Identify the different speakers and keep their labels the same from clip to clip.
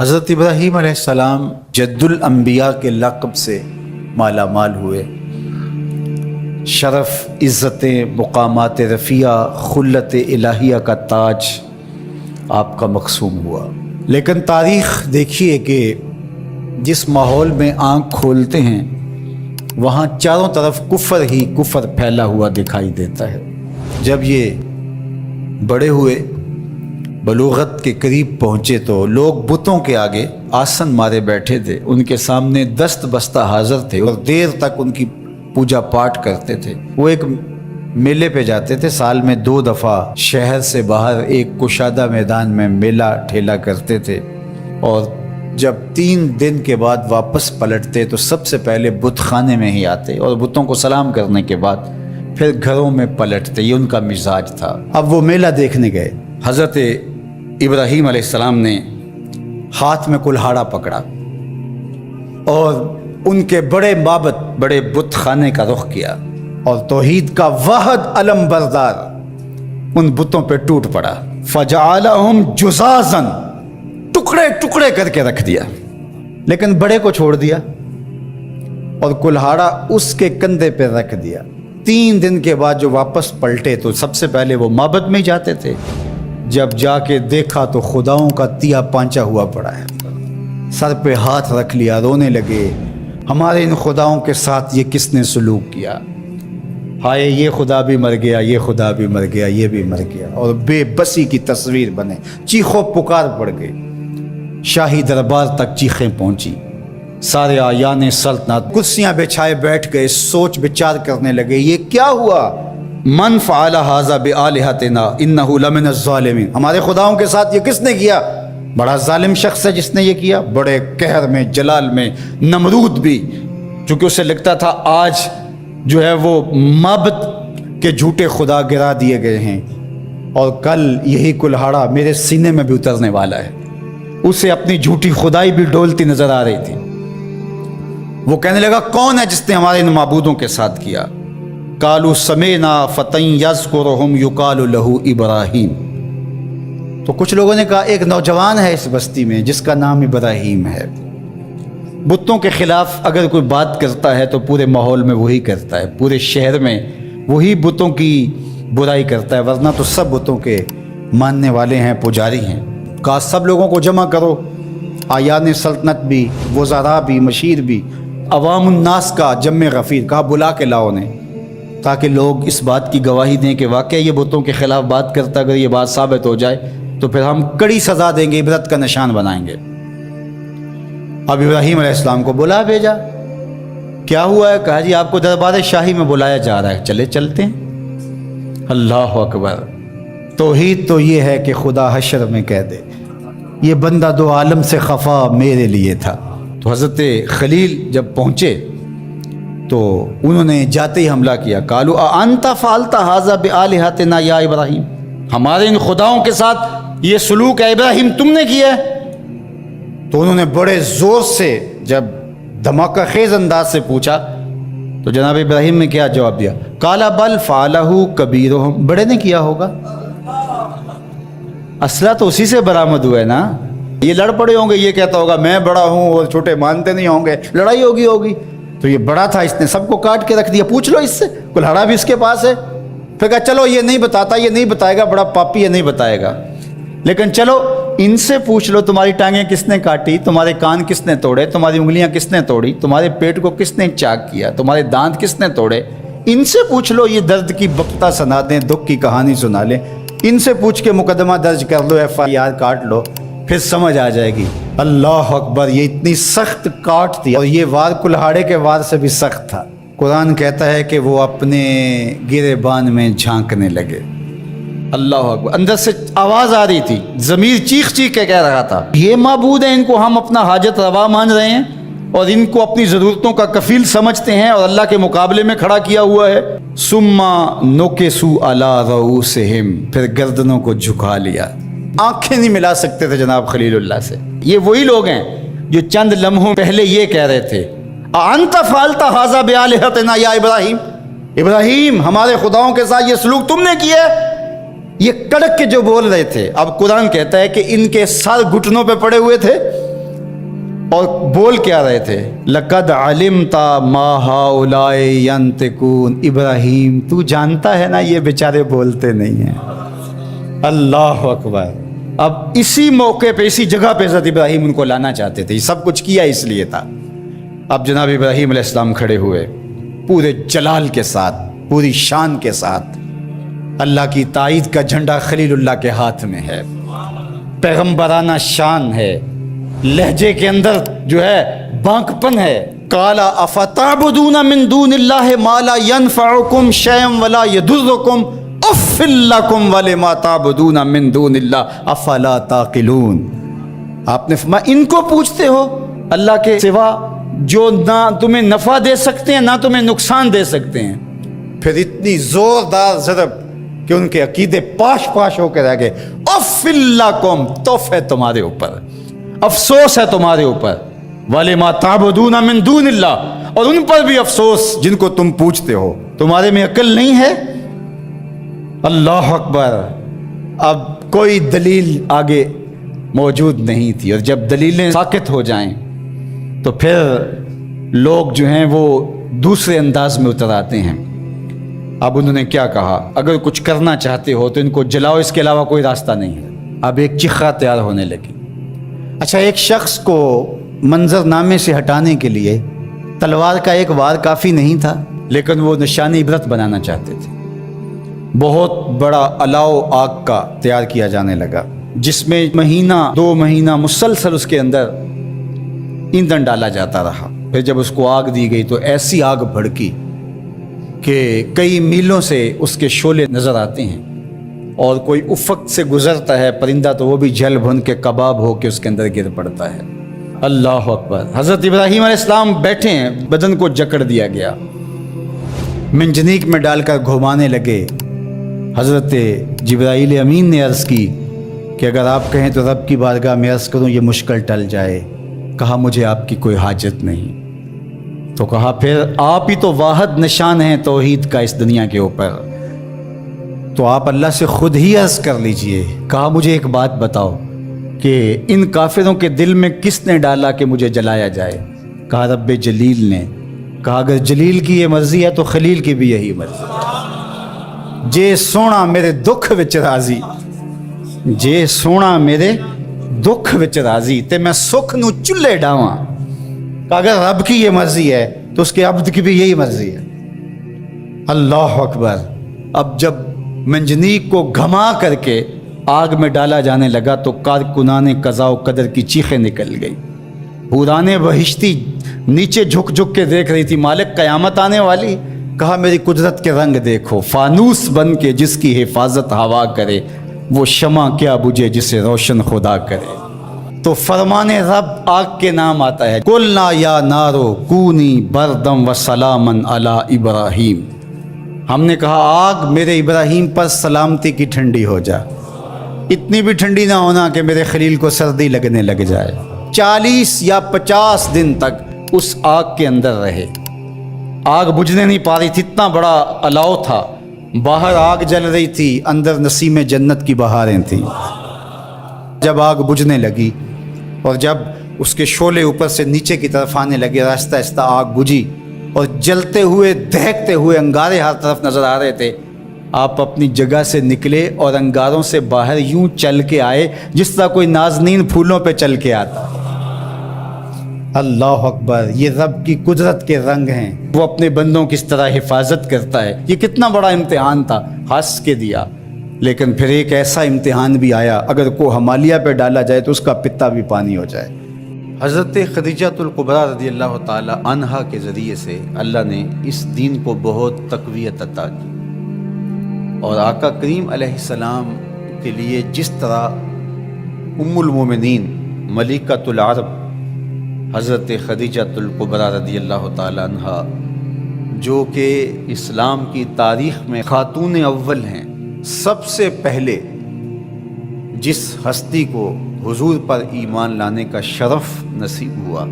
Speaker 1: حضرت ابراہیم علیہ السلام جد الانبیاء کے لقب سے مالا مال ہوئے. شرف، عزتیں، مقامات رفیع، خلت الہیہ کا تاج آپ کا مقسوم ہوا. لیکن تاریخ دیکھیے کہ جس ماحول میں آنکھ کھولتے ہیں وہاں چاروں طرف کفر ہی کفر پھیلا ہوا دکھائی دیتا ہے. جب یہ بڑے ہوئے، بلوغت کے قریب پہنچے تو لوگ بتوں کے آگے آسن مارے بیٹھے تھے، ان کے سامنے دست بستہ حاضر تھے اور دیر تک ان کی پوجا پاٹ کرتے تھے. وہ ایک میلے پہ جاتے تھے، سال میں 2 دفعہ شہر سے باہر ایک کشادہ میدان میں میلہ ٹھیلا کرتے تھے، اور جب 3 دن کے بعد واپس پلٹتے تو سب سے پہلے بت خانے میں ہی آتے اور بتوں کو سلام کرنے کے بعد پھر گھروں میں پلٹتے. یہ ان کا مزاج تھا. اب وہ میلہ دیکھنے گئے. حضرت ابراہیم علیہ السلام نے ہاتھ میں کلہاڑا پکڑا اور ان کے بڑے معبد، بڑے بت خانے کا رخ کیا اور توحید کا واحد علم بردار ان بتوں پہ ٹوٹ پڑا. فجعلہم جزازا، ٹکڑے ٹکڑے کر کے رکھ دیا، لیکن بڑے کو چھوڑ دیا اور کلہاڑا اس کے کندھے پہ رکھ دیا. 3 دن کے بعد جو واپس پلٹے تو سب سے پہلے وہ معبد میں جاتے تھے. جب جا کے دیکھا تو خداؤں کا تیا پانچا ہوا پڑا ہے. سر پہ ہاتھ رکھ لیا، رونے لگے. ہمارے ان خداؤں کے ساتھ یہ کس نے سلوک کیا؟ ہائے، یہ خدا بھی مر گیا، یہ خدا بھی مر گیا، یہ بھی مر گیا. اور بے بسی کی تصویر بنے، چیخو پکار پڑ گئی. شاہی دربار تک چیخیں پہنچی. سارے آیان سلطنت کرسیاں بچھائے بیٹھ گئے، سوچ بچار کرنے لگے یہ کیا ہوا. من فعل ھذا بآلہتنا انہ لمن الظالمین، ہمارے خداؤں کے ساتھ یہ کس نے کیا؟ بڑا ظالم شخص ہے جس نے یہ کیا. بڑے قہر میں، جلال میں. نمرود بھی، چونکہ اسے لگتا تھا آج جو ہے وہ معبد کے جھوٹے خدا گرا دیے گئے ہیں اور کل یہی کلہاڑا میرے سینے میں بھی اترنے والا ہے. اسے اپنی جھوٹی خدائی بھی ڈولتی نظر آ رہی تھی. وہ کہنے لگا کون ہے جس نے ہمارے ان معبودوں کے ساتھ کیا؟ قالوا سمعنا فتى يذكرهم يقال له ابراہیم. تو کچھ لوگوں نے کہا ایک نوجوان ہے اس بستی میں جس کا نام ابراہیم ہے. بتوں کے خلاف اگر کوئی بات کرتا ہے تو پورے ماحول میں وہی کرتا ہے، پورے شہر میں وہی بتوں کی برائی کرتا ہے، ورنہ تو سب بتوں کے ماننے والے ہیں، پجاری ہیں. کہا سب لوگوں کو جمع کرو، آیان سلطنت بھی، وزراء بھی، مشیر بھی، عوام الناس کا جمع غفیر. کہا بلا کے لاؤ نے، تاکہ لوگ اس بات کی گواہی دیں کہ واقعی یہ بتوں کے خلاف بات کرتا. اگر یہ بات ثابت ہو جائے تو پھر ہم کڑی سزا دیں گے، عبرت کا نشان بنائیں گے. اب ابراہیم علیہ السلام کو بلا بھیجا. کیا ہوا ہے؟ کہا جی آپ کو دربار شاہی میں بلایا جا رہا ہے، چلے چلتے ہیں. اللہ اکبر. توحید تو یہ ہے کہ خدا حشر میں کہہ دے یہ بندہ 2 عالم سے خفا میرے لیے تھا. تو حضرت خلیل جب پہنچے تو انہوں نے جاتے ہی حملہ کیا. قالوا انت فعلت ھذا بآلہتنا یا ابراہیم، ہمارے ان خداؤں کے ساتھ یہ سلوک ہے ابراہیم تم نے کیا ہے؟ تو انہوں نے بڑے زور سے جب دھماکہ خیز انداز سے پوچھا تو جناب ابراہیم نے کیا جواب دیا؟ قال بل فعلہ کبیرہم، بڑے نے کیا ہوگا. اسلحہ تو اسی سے برآمد ہوا ہے نا. یہ لڑ پڑے ہوں گے، یہ کہتا ہوگا میں بڑا ہوں اور چھوٹے مانتے نہیں ہوں گے، لڑائی ہوگی. تو یہ بڑا تھا، اس نے سب کو کاٹ کے رکھ دیا. پوچھ لو اس سے، کلہاڑا بھی اس کے پاس ہے. پھر کہا چلو یہ نہیں بتاتا، یہ نہیں بتائے گا، بڑا پاپی ہے، نہیں بتائے گا. لیکن چلو ان سے پوچھ لو تمہاری ٹانگیں کس نے کاٹی، تمہارے کان کس نے توڑے، تمہاری انگلیاں کس نے توڑی، تمہارے پیٹ کو کس نے چاک کیا، تمہارے دانت کس نے توڑے. ان سے پوچھ لو، یہ درد کی بکتا سنا دیں، دکھ کی کہانی سنا لیں. ان سے پوچھ کے مقدمہ درج کر لو، FIR کاٹ لو، پھر سمجھ آ جائے گی. اللہ اکبر. یہ اتنی سخت کاٹ تھی اور یہ وار کلہاڑے کے وار سے بھی سخت تھا. قرآن کہتا ہے کہ وہ اپنے گریبان میں جھانکنے لگے. اللہ اکبر. اندر سے آواز آ رہی تھی، ضمیر چیخ چیخ کے کہہ رہا تھا یہ معبود ہیں، ان کو ہم اپنا حاجت روا مان رہے ہیں اور ان کو اپنی ضرورتوں کا کفیل سمجھتے ہیں اور اللہ کے مقابلے میں کھڑا کیا ہوا ہے. ثم نکسوا علی رؤوسہم، پھر گردنوں کو جھکا لیا. آنکھیں نہیں ملا سکتے تھے جناب خلیل اللہ سے. یہ وہی لوگ ہیں جو چند لمحوں پہلے یہ کہہ رہے تھے انت فعلت ھذا بآلہتنا یا ابراہیم، ابراہیم ہمارے خداؤں کے ساتھ یہ سلوک تم نے کیا ہے. یہ کڑک کے جو بول رہے تھے. اب قرآن کہتا ہے کہ ان کے سر گھٹنوں پہ پڑے ہوئے تھے اور بول کیا رہے تھے؟ لقد علمت ما هؤلاء ينطقون، ابراہیم تو جانتا ہے نا یہ بیچارے بولتے نہیں ہیں۔ اللہ اکبر۔ اب اسی موقع پہ، اسی جگہ پہ حضرت ابراہیم ان کو لانا چاہتے تھے، یہ سب کچھ کیا اس لیے تھا۔ اب جناب ابراہیم علیہ السلام کھڑے ہوئے پورے جلال کے ساتھ، پوری شان کے ساتھ، اللہ کی تائید کا جھنڈا خلیل اللہ کے ہاتھ میں ہے، پیغمبرانہ شان ہے، لہجے کے اندر جو ہے بانکپن ہے۔ قال افتعبدون من دون اللہ ما لا ينفعکم شیئا ولا یضرکم اف لکم ولما تعبدون من دون اللہ افلا تعقلون۔ آپ نے فرمایا ان کو پوچھتے ہو اللہ کے سوا جو نہ تمہیں نفع دے سکتے ہیں نہ تمہیں نقصان دے سکتے ہیں۔ پھر اتنی زوردار ضرب کہ ان کے عقیدے پاش پاش ہو کے رہ گئے۔ اف لکم، توف ہے تمہارے اوپر، افسوس ہے تمہارے اوپر، وَلِمَا تَعْبُدُونَ مِن دُونِ اللَّهِ، اور ان پر بھی افسوس جن کو تم پوچھتے ہو، تمہارے میں عقل نہیں ہے۔ اللہ اکبر۔ اب کوئی دلیل آگے موجود نہیں تھی، اور جب دلیلیں ساکت ہو جائیں تو پھر لوگ جو ہیں وہ دوسرے انداز میں اتر آتے ہیں۔ اب انہوں نے کیا کہا؟ اگر کچھ کرنا چاہتے ہو تو ان کو جلاؤ، اس کے علاوہ کوئی راستہ نہیں ہے۔ اب ایک چخا تیار ہونے لگی۔ اچھا، ایک شخص کو منظر نامے سے ہٹانے کے لیے تلوار کا ایک وار کافی نہیں تھا، لیکن وہ نشان عبرت بنانا چاہتے تھے۔ بہت بڑا الاؤ آگ کا تیار کیا جانے لگا، جس میں مہینہ 2 مہینہ مسلسل اس کے اندر ایندھن ڈالا جاتا رہا۔ پھر جب اس کو آگ دی گئی تو ایسی آگ بھڑکی کہ کئی میلوں سے اس کے شعلے نظر آتے ہیں، اور کوئی افق سے گزرتا ہے پرندہ تو وہ بھی جل بھن کے کباب ہو کے اس کے اندر گر پڑتا ہے۔ اللہ اکبر۔ حضرت ابراہیم علیہ السلام بیٹھے ہیں، بدن کو جکڑ دیا گیا، منجنیق میں ڈال کر گھمانے لگے۔ حضرت جبرائیل امین نے عرض کی کہ اگر آپ کہیں تو رب کی بارگاہ میں عرض کروں یہ مشکل ٹل جائے۔ کہا مجھے آپ کی کوئی حاجت نہیں۔ تو کہا پھر آپ ہی تو واحد نشان ہیں توحید کا اس دنیا کے اوپر، تو آپ اللہ سے خود ہی عرض کر لیجئے۔ کہا مجھے ایک بات بتاؤ کہ ان کافروں کے دل میں کس نے ڈالا کہ مجھے جلایا جائے؟ کہا رب جلیل نے۔ کہا اگر جلیل کی یہ مرضی ہے تو خلیل کی بھی یہی مرضی۔ جے سونا میرے دکھ وچ راضی، جے سونا میرے دکھ وچ راضی تے میں سکھ نو چلے ڈاواں۔ کہ اگر رب کی یہ مرضی ہے تو اس کے عبد کی بھی یہی مرضی ہے۔ اللہ اکبر۔ اب جب منجنیق کو گھما کر کے آگ میں ڈالا جانے لگا تو کارکنان قضاء و قدر کی چیخیں نکل گئی۔ حورانے بہشتی نیچے جھک جھک کے دیکھ رہی تھی، مالک قیامت آنے والی۔ کہا میری قدرت کے رنگ دیکھو، فانوس بن کے جس کی حفاظت ہوا کرے، وہ شمع کیا بجھے جسے روشن خدا کرے۔ تو فرمان رب آگ کے نام آتا ہے، قلنا یا نارو کونی بردم و سلاما علی ابراہیم۔ ہم نے کہا آگ میرے ابراہیم پر سلامتی کی ٹھنڈی ہو جا، اتنی بھی ٹھنڈی نہ ہونا کہ میرے خلیل کو سردی لگنے لگ جائے۔ 40 یا 50 دن تک اس آگ کے اندر رہے، آگ بجھنے نہیں پا رہی تھی، اتنا بڑا الاؤ تھا، باہر آگ جل رہی تھی، اندر نسیم جنت کی بہاریں تھیں۔ جب آگ بجھنے لگی اور جب اس کے شعلے اوپر سے نیچے کی طرف آنے لگے، آہستہ آہستہ آگ بجھی اور جلتے ہوئے دہکتے ہوئے انگارے ہر طرف نظر آ رہے تھے۔ آپ اپنی جگہ سے نکلے اور انگاروں سے باہر یوں چل کے آئے جس طرح کوئی نازنین پھولوں پہ چل کے آتا۔ اللہ اکبر۔ یہ رب کی قدرت کے رنگ ہیں، وہ اپنے بندوں کی اس طرح حفاظت کرتا ہے۔ یہ کتنا بڑا امتحان تھا، ہنس کے دیا، لیکن پھر ایک ایسا امتحان بھی آیا، اگر کو ہمالیہ پہ ڈالا جائے تو اس کا پتا بھی پانی ہو جائے۔ حضرت خدیجۃ الکبریٰ رضی اللہ تعالی عنہا کے ذریعے سے اللہ نے اس دین کو بہت تقویت عطا کی، اور آقا کریم علیہ السلام کے لیے جس طرح ام المومنین ملکۃ العرب حضرت خدیجۃ الکبریٰ رضی اللہ تعالی عنہا، جو کہ اسلام کی تاریخ میں خاتون اول ہیں، سب سے پہلے جس ہستی کو حضور پر ایمان لانے کا شرف نصیب ہوا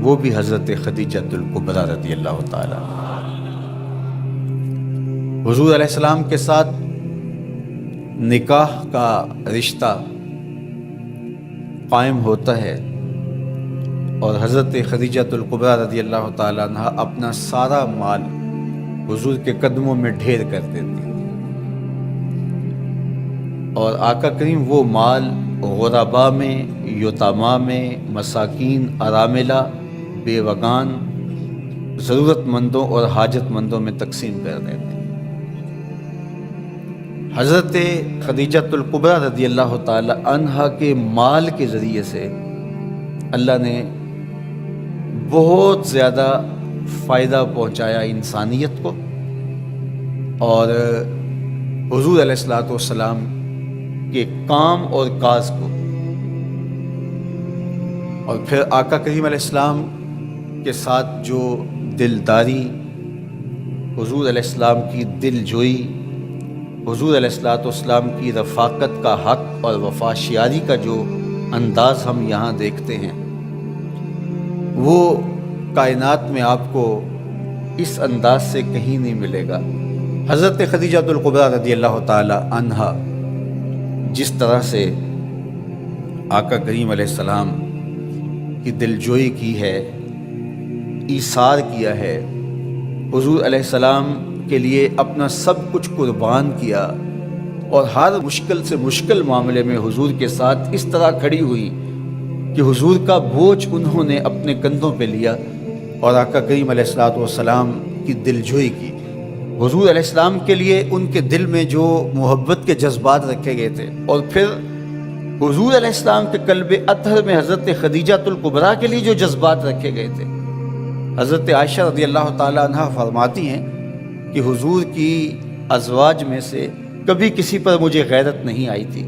Speaker 1: وہ بھی حضرت خدیجۃ الکبریٰ رضی اللہ تعالی۔ حضور علیہ السلام کے ساتھ نکاح کا رشتہ قائم ہوتا ہے، اور حضرت خدیجۃ الکبریٰ رضی اللہ تعالیٰ عنہ اپنا سارا مال حضور کے قدموں میں ڈھیر کر دیتی، اور آقا کریم وہ مال غربا میں، یتاما میں، مساکین، اراملہ، بیوگان، ضرورت مندوں اور حاجت مندوں میں تقسیم کر دیتے۔ حضرت خدیجۃ الکبریٰ رضی اللہ تعالی عنہا کے مال کے ذریعے سے اللہ نے بہت زیادہ فائدہ پہنچایا انسانیت کو، اور حضور علیہ الصلوۃ والسلام کے کام اور کاج کو، اور پھر آقا کریم علیہ السلام کے ساتھ جو دلداری، حضور علیہ السلام کی دل جوئی، حضور علیہ الصلوۃ والسلام کی رفاقت کا حق اور وفاشیاری کا جو انداز ہم یہاں دیکھتے ہیں، وہ کائنات میں آپ کو اس انداز سے کہیں نہیں ملے گا۔ حضرت خدیجۃ الکبریٰ رضی اللہ تعالی عنہا جس طرح سے آقا کریم علیہ السلام کی دلجوئی کی ہے، ایثار کیا ہے، حضور علیہ السلام کے لیے اپنا سب کچھ قربان کیا، اور ہر مشکل سے مشکل معاملے میں حضور کے ساتھ اس طرح کھڑی ہوئی کہ حضور کا بوجھ انہوں نے اپنے کندھوں پہ لیا اور آقا کریم علیہ الصلوۃ والسلام کی دلجوئی کی۔ حضور علیہ السلام کے لیے ان کے دل میں جو محبت کے جذبات رکھے گئے تھے، اور پھر حضور علیہ السلام کے قلب اطہر میں حضرت خدیجۃ الکبریٰ کے لیے جو جذبات رکھے گئے تھے، حضرت عائشہ رضی اللہ تعالی عنہ فرماتی ہیں کہ حضور کی ازواج میں سے کبھی کسی پر مجھے غیرت نہیں آئی تھی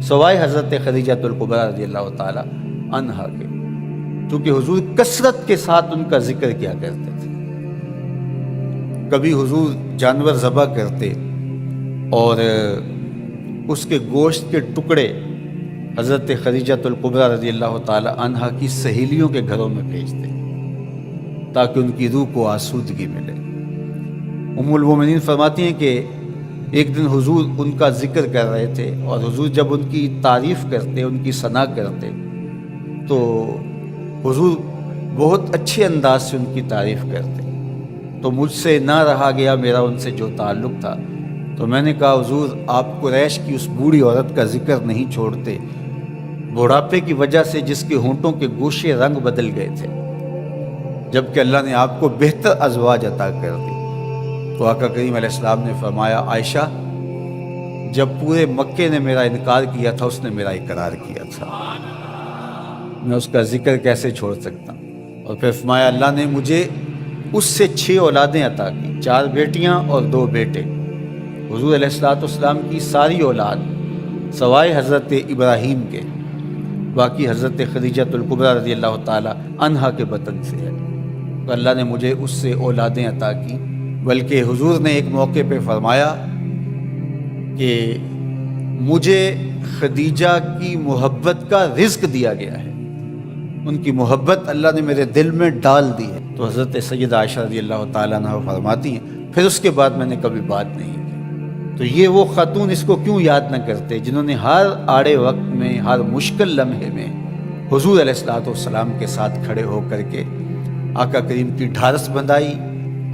Speaker 1: سوائے حضرت خدیجۃ الکبریٰ رضی اللہ تعالی عنہا کے، کیونکہ حضور کثرت کے ساتھ ان کا ذکر کیا کرتے تھے۔ کبھی حضور جانور ذبح کرتے اور اس کے گوشت کے ٹکڑے حضرت خدیجۃ الکبریٰ رضی اللہ تعالی عنہا کی سہیلیوں کے گھروں میں بھیجتے تاکہ ان کی روح کو آسودگی ملے۔ ام المومنین فرماتی ہیں کہ ایک دن حضور ان کا ذکر کر رہے تھے، اور حضور جب ان کی تعریف کرتے، ان کی ثنا کرتے، تو حضور بہت اچھے انداز سے ان کی تعریف کرتے، تو مجھ سے نہ رہا گیا میرا ان سے جو تعلق تھا، تو میں نے کہا حضور آپ قریش کی اس بوڑھی عورت کا ذکر نہیں چھوڑتے، بڑھاپے کی وجہ سے جس کے ہونٹوں کے گوشے رنگ بدل گئے تھے، جبکہ اللہ نے آپ کو بہتر ازواج عطا کر دی۔ تو آقا کریم علیہ السلام نے فرمایا، عائشہ جب پورے مکے نے میرا انکار کیا تھا، اس نے میرا اقرار کیا تھا، میں اس کا ذکر کیسے چھوڑ سکتا ہوں؟ اور پھر فرمایا اللہ نے مجھے اس سے 6 اولادیں عطا کی، 4 بیٹیاں اور 2 بیٹے۔ حضور علیہ الصلوۃ والسلام کی ساری اولاد سوائے حضرت ابراہیم کے، باقی حضرت خدیجۃ الکبریٰ رضی اللہ تعالی عنہا کے بطن سے ہے، تو اللہ نے مجھے اس سے اولادیں عطا کی۔ بلکہ حضور نے ایک موقع پہ فرمایا کہ مجھے خدیجہ کی محبت کا رزق دیا گیا ہے، ان کی محبت اللہ نے میرے دل میں ڈال دی ہے۔ تو حضرت سیدہ عائشہ رضی اللہ تعالیٰ عنہ فرماتی ہیں پھر اس کے بعد میں نے کبھی بات نہیں کی۔ تو یہ وہ خاتون اس کو کیوں یاد نہ کرتے جنہوں نے ہر آڑے وقت میں، ہر مشکل لمحے میں حضور علیہ الصلوۃ والسلام کے ساتھ کھڑے ہو کر کے آقا کریم کی ڈھارس بندھائی،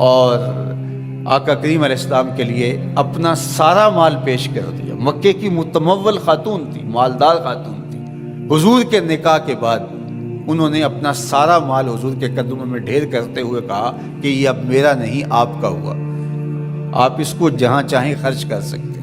Speaker 1: اور آقا کریم علیہ السلام کے لیے اپنا سارا مال پیش کر دیا۔ مکے کی متمول خاتون تھی، مالدار خاتون تھی، حضور کے نکاح کے بعد انہوں نے اپنا سارا مال حضور کے قدموں میں ڈھیر کرتے ہوئے کہا کہ یہ اب میرا نہیں، آپ کا ہوا، آپ اس کو جہاں چاہیں خرچ کر سکتے۔